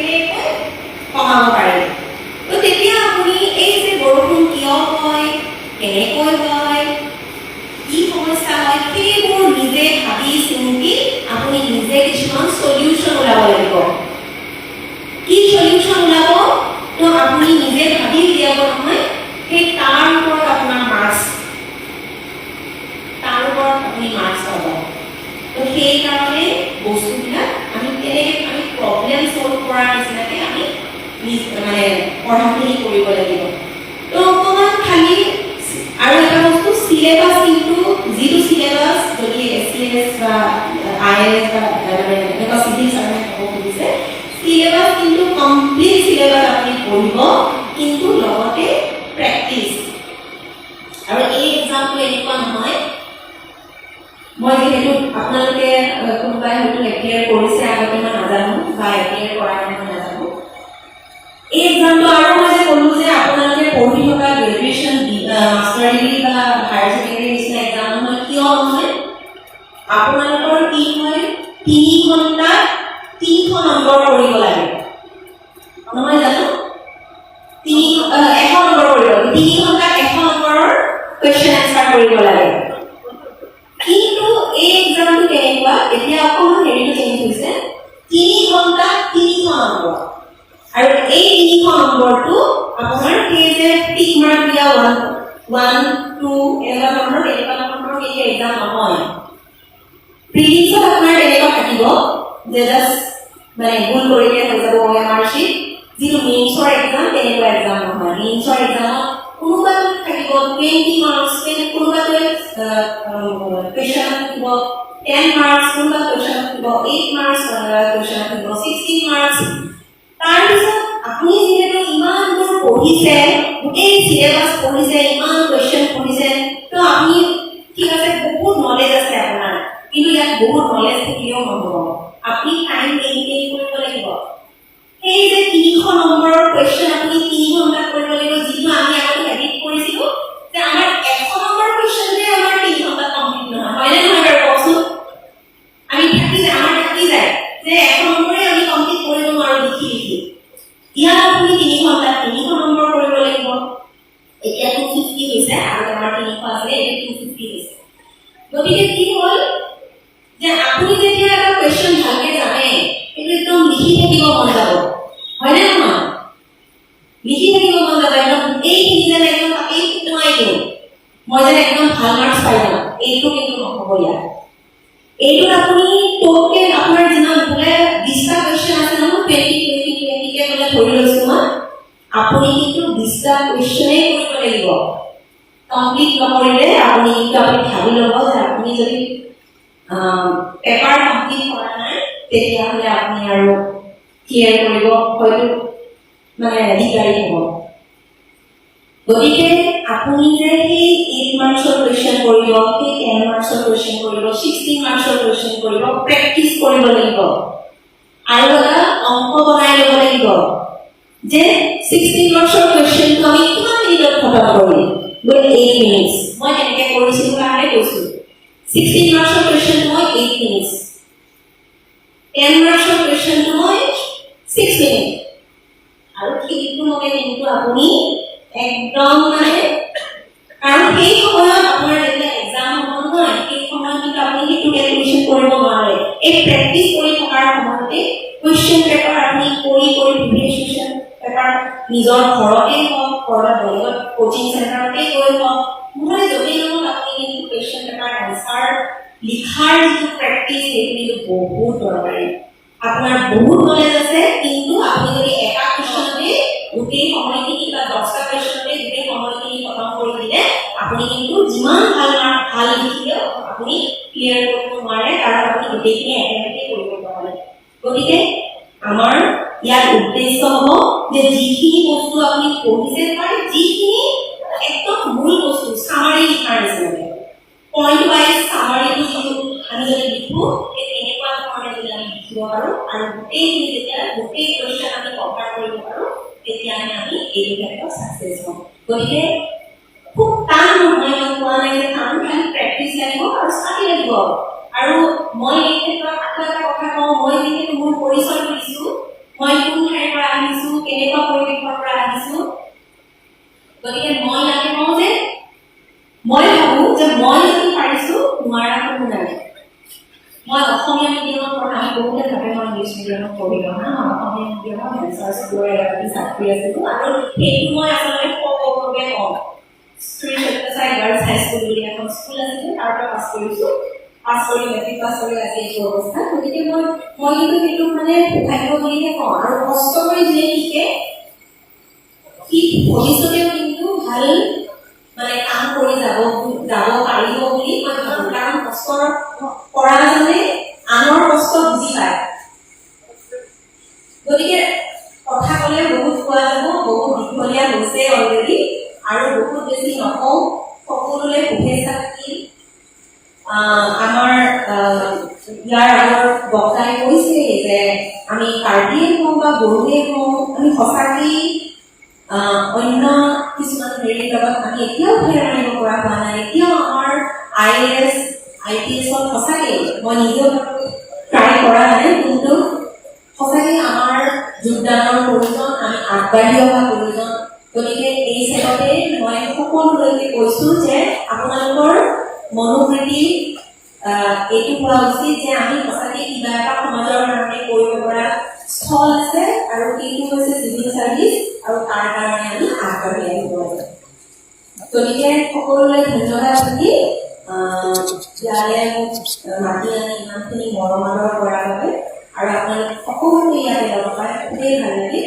কেনেকৈ কমাব পাৰে। তো তেতিয়া আপুনি এই যে বৰষুণ কিয় হয়, কেনেকৈ হয়, কি সমস্যা হয়, সেইবোৰ নিজে ভাবি চিন্তি আপুনি নিজে কিছুমান সলিউশন ওলাব লাগিব। কি সলিউশন ওলাব? তো আপুনি নিজে ভাবি উলিয়াব নহয়, সেই তাৰ ওপৰত আপোনাৰ মাৰ্কছ, তাৰ ওপৰত আপুনি মাৰ্কছ পাব। তো সেইকাৰণে বস্তুবিলাক আমি কেনেকৈ আমি প্ৰব্লেম সলভ কৰাৰ নিচিনাকৈ আমি মানে পঢ়াখিনি কৰিব লাগিব। তো অকণমান খালি আৰু এটা বস্তু সিলেবাস, কিন্তু যিটো সিলেবাস যদি SCS বা IAS বা মানে এনেকুৱা চিভিল চাৰ্ভিচ হ'ব খুজিছে, সিলেবাস কিন্তু কমপ্লিট সিলেবাস আপুনি পঢ়িব, কিন্তু লগতে প্ৰেক্টিচ। আৰু এই এক্সামটো এনেকুৱা নহয়, মই যিহেতু আপোনালোকে কোনোবাই হয়তো এপ্লাই কৰিছে আগতে, মই নাজানো, বা এপ্লাই কৰা নাই মই নাজানো। এই এক্সামটো আৰু মই যে ক'লো যে আপোনালোকে পঢ়ি থকা গ্ৰেজুৱেশ্যন, মাষ্টাৰ ডিগ্ৰী বা হায়াৰ ছেকেণ্ডেৰী নিচিনা এক্সাম নহয়। কিয় নহয়? আপোনালোকৰ কি হয়, 3 ঘণ্টাত 300 নম্বৰ কৰিব লাগে, নহয় জানো? 100 নম্বৰ কৰিব লাগে, 3 ঘণ্টাত 100 নম্বৰৰ কুৱেশ্যন এনচাৰ কৰিব লাগে। কিন্তু এই এক্সামটো কেনেকুৱা, এতিয়া অকণমান হেৰিটো চেঞ্জ হৈছে, 3 ঘণ্টাত 300 নম্বৰ। আৰু এই 300 নম্বৰটো আপোনাৰ সেই যে টিক মাৰ্ক দিয়া 1, 2 এনেকুৱা ধৰণৰ এই এক্সাম নহয়। প্ৰিলিমছত আপোনাৰ তেনেকুৱা থাকিব যে জাষ্ট মানে ভুল কৰিলে হৈ যাব OMR sheet, যিটো মেইনছৰ এক্সাম তেনেকুৱা এক্সাম নহয়। মেইনছৰ এক্সামত কোনোবাটো থাকিব 20 মাৰ্কছ, কোনোবাটোৱে কুৱেশ্যন থাকিব 10 মাৰ্কছ, কোনোবা কুৱেশ্যন থাকিব 8 মাৰ্কছ, কুৱেশ্যন থাকিব 16 মাৰ্কছ। তাৰপিছত আপুনি যিহেতু ইমান দূৰ পঢ়িছে, গোটেই সিলেবাস পঢ়িছে, ইমান কুৱেশ্যন পঢ়িছে, তো আপুনি ঠিক আছে বহুত নলেজ আছে আপোনাৰ, কিন্তু ইয়াত বহুত নলেজ থাকিলেও নহ'ব। আপুনি টাইম মেইনটেইন কৰিব লাগিব। সেই যে 300 নম্বৰৰ কুৱেশ্যন আপুনি 3 ঘণ্টাত কৰিব লাগিব, যিটো আমি আগতে এডিট কৰিছিলোঁ যে আমাৰ 100 নম্বৰ কুৱেশ্যনটোৱে আমাৰ 3 ঘণ্টাত কমপ্লিট নহয়, হয়নে নহয় বাৰু কওকচোন? আমি আমাৰ থাকি যায় যে 100 নম্বৰে আমি কমপ্লিট কৰিব নোৱাৰোঁ লিখি লিখি। ইয়াত আপুনি 3 ঘণ্টাত 300 নম্বৰ কৰিব লাগিব। এতিয়া 250 হৈছে, আৰু আমাৰ 300 আছিলে, এতিয়া 250 হৈছে। গতিকে কি হ'ল যে আপুনি যেতিয়া এটা কুৱেশ্যন ভালকে জানে, সেইটো একদম লিখি থাকিব মন যাব, হয়নে নহয়? লিখি থাকিব মন যাব, একদম এইখিনি যেন একদম তাকেই সোঁৱৰাই দিওঁ, মই যেন একদম ভাল মাৰ্কছ পাই যাম। এইটো কিন্তু নহ'ব ইয়াত। এইটোত আপুনি টোটেল আপোনাৰ যিমান বোলে 20টা কুৱেশ্যন আছে নহয়, 20কে বোলে ধৰি লৈছোঁ মই, আপুনি কিন্তু 20টা কুৱেশ্যনেই কৰিব লাগিব। কমপ্লিট নকৰিলে আপুনি কিন্তু আপুনি ভাবি ল'ব যে আপুনি যদি পেপাৰ কমপ্লিট কৰা নাই, তেতিয়াহ'লে আপুনি আৰু ক্লিয়াৰ কৰিব হয়তো মানে দিগদাৰী হ'ব। গতিকে আপুনি যে সেই 8 মাৰ্কছৰ কুৱেশ্যন কৰিব, সেই 10 মাৰ্কছৰ কুৱেশ্যন কৰিব, 16 মাৰ্কছৰ কুৱেশ্যন কৰিব, প্ৰেক্টিচ কৰিব লাগিব। আৰু এটা অংক বনাই ল'ব লাগিব যে 16 মাৰ্কছৰ কুৱেশ্যনটো আমি কিমান মিনিটত খতম কৰিম, বোলে 8 মিনিটছ। মই তেনেকৈ কৰিছিলোঁ কাৰণে কৈছোঁ 16 মাৰ্কছৰ কুৱেশ্যনটো মই 8 মিনিটছ, 10 মাৰ্কছৰ কুৱেশ্যনটো মই 6 মিনিট। আৰু সেইটো মতে কিন্তু আপুনি একদম মানে, কাৰণ সেই সময়ত আপোনাৰ যেতিয়া এক্সাম হ'ব নহয়, সেই সময়ত কিন্তু আপুনি সেইটো কেলকুলেশ্যন কৰিব নোৱাৰে। এই প্ৰেক্টিচ কৰি থকাৰ সময়তে কুৱেশ্যন পেপাৰ আপুনি কৰি প্ৰিভিয়াছ পেপাৰ নিজৰ ঘৰতে হওক, ঘৰত বেলেগত কোচিং চেণ্টাৰতে গৈ হওক, নহ'লে য'তেই নহওক আপুনি কিন্তু কুৱেশ্যন পেপাৰ এনচাৰ লিখাৰ যিটো প্ৰেক্টিচ, সেইটো কিন্তু বহুত দৰকাৰী। আপোনাৰ বহুত নলেজ আছে, কিন্তু আপুনি যদি এটা কুৱেশ্যনতে গোটেই সময়খিনি বা 10টা কুৱেশ্যনতে গোটেই সময়খিনি খতম কৰি দিলে, আপুনি কিন্তু যিমান ভাল লিখিলেও আপুনি ক্লিয়াৰ কৰিব নোৱাৰে, কাৰণ আপুনি গোটেইখিনি একেলগে কৰিব নোৱাৰে। গতিকে আমাৰ ইয়াৰ উদ্দেশ্য হ'ব যে যিখিনি বস্তু আপুনি পঢ়িছে, তাৰ যিখিনি একদম মূল বস্তু চামাৰি লিখাৰ নিচিনাকৈ পইণ্ট ৱাইজ চামাৰিটো যিটো আমি যদি লিখোঁ, সেই তেনেকুৱা ধৰণে যদি আমি লিখিব পাৰোঁ, আৰু গোটেইখিনি যেতিয়া গোটেই কুৱেশ্যন আমি কভাৰ কৰিব পাৰোঁ, তেতিয়াহে আমি এই ক্ষেত্ৰত ছাকচেছ হ'ম। গতিকে খুব টান নহয়, মই কোৱা নাই যে টান, খালি প্ৰেক্টিচ লাগিব আৰু ষ্টাডি লাগিব। আৰু মই এই ক্ষেত্ৰত আকৌ এটা কথা কওঁ, মই যিহেতু মোৰ পৰিচয় দিছোঁ, মই কোন ঠাইৰ পৰা আহিছো, কেনেকুৱা পৰিৱেশৰ পৰা আহিছো। গতিকে মই ইয়াতে কওঁ যে মই ভাবো যে মই যদি পাৰিছো নোৱাৰা কোনো নাই। মই অসমীয়া মিডিয়ামত পঢ়া, আমি বহুতে ভাবে মই ইংলিছ মিডিয়ামত পঢ়িলো না, অসমীয়া মিডিয়ামত হেলচাৰ স্কুলৰ এগৰাকী ছাত্ৰী আছিলো আৰু সেইটো মই আচলতে সকলোকে কওঁ। শ্ৰী সত্যসাই গাৰ্লছ হাইস্কুল বুলি এখন স্কুল আছিলে, তাৰ পৰা পাছ কৰিছো। পাছ কৰি মেট্ৰিক পাছ কৰি আজি এইটো অৱস্থা। গতিকে মই কিন্তু সেইটো মানে ভাগ্য বুলিহে কওঁ। আৰু কষ্ট কৰি যিয়ে শিকে সি ভৱিষ্যতেও কিন্তু ভাল মানে কাম কৰি যাব পাৰিব বুলি মই ভাবো। কাৰণ কষ্ট কৰাজনে আনৰ কষ্ট বুজি পায়। গতিকে কথা ক'লে বহুত কোৱা যাব, বহুত দীঘলীয়া হৈছে অলৰেডি, আৰু বহুত বেছি নকওঁ। সকলোৰে শুভেচ্ছা থাকিল। আমাৰ ইয়াৰ আগৰ বক্তাই কৈছে যে আমি কাৰ্বিয়ে হওঁ বা বড়োৱে হওঁ, আমি সঁচাকেই অন্য কিছুমান হেৰিৰ লগত আমি এতিয়াও ফেৰ মাৰিব পৰা হোৱা নাই। এতিয়াও আমাৰ IAS IPSত সঁচাকেই মই নিজেও ট্ৰাই কৰা নাই, কিন্তু সঁচাকৈ আমাৰ যোগদানৰ প্ৰয়োজন, আমি আগবাঢ়ি অহা প্ৰয়োজন। গতিকে এই চেগতে মই সকলোলৈকে কৈছো যে আপোনালোকৰ মনোবৃত্তি এইটো হোৱা উচিত যে আমি সঁচাকৈ কিবা এটা সমাজৰ কাৰণে কৰিব পৰা স্থল আছে, আৰু সেইটো হৈছে চিভিল চাৰ্ভিচ, আৰু তাৰ কাৰণে আমি আগবাঢ়ি আহিব লাগে। গতিকে সকলোলৈ ধন্যবাদ থাকি ইয়াৰে মোক মাতি আনি ইমানখিনি মৰম আদৰ কৰাৰ বাবে, আৰু আপোনালোক সকলোকে ইয়াতে লগ পাই খুবেই ভাল লাগে।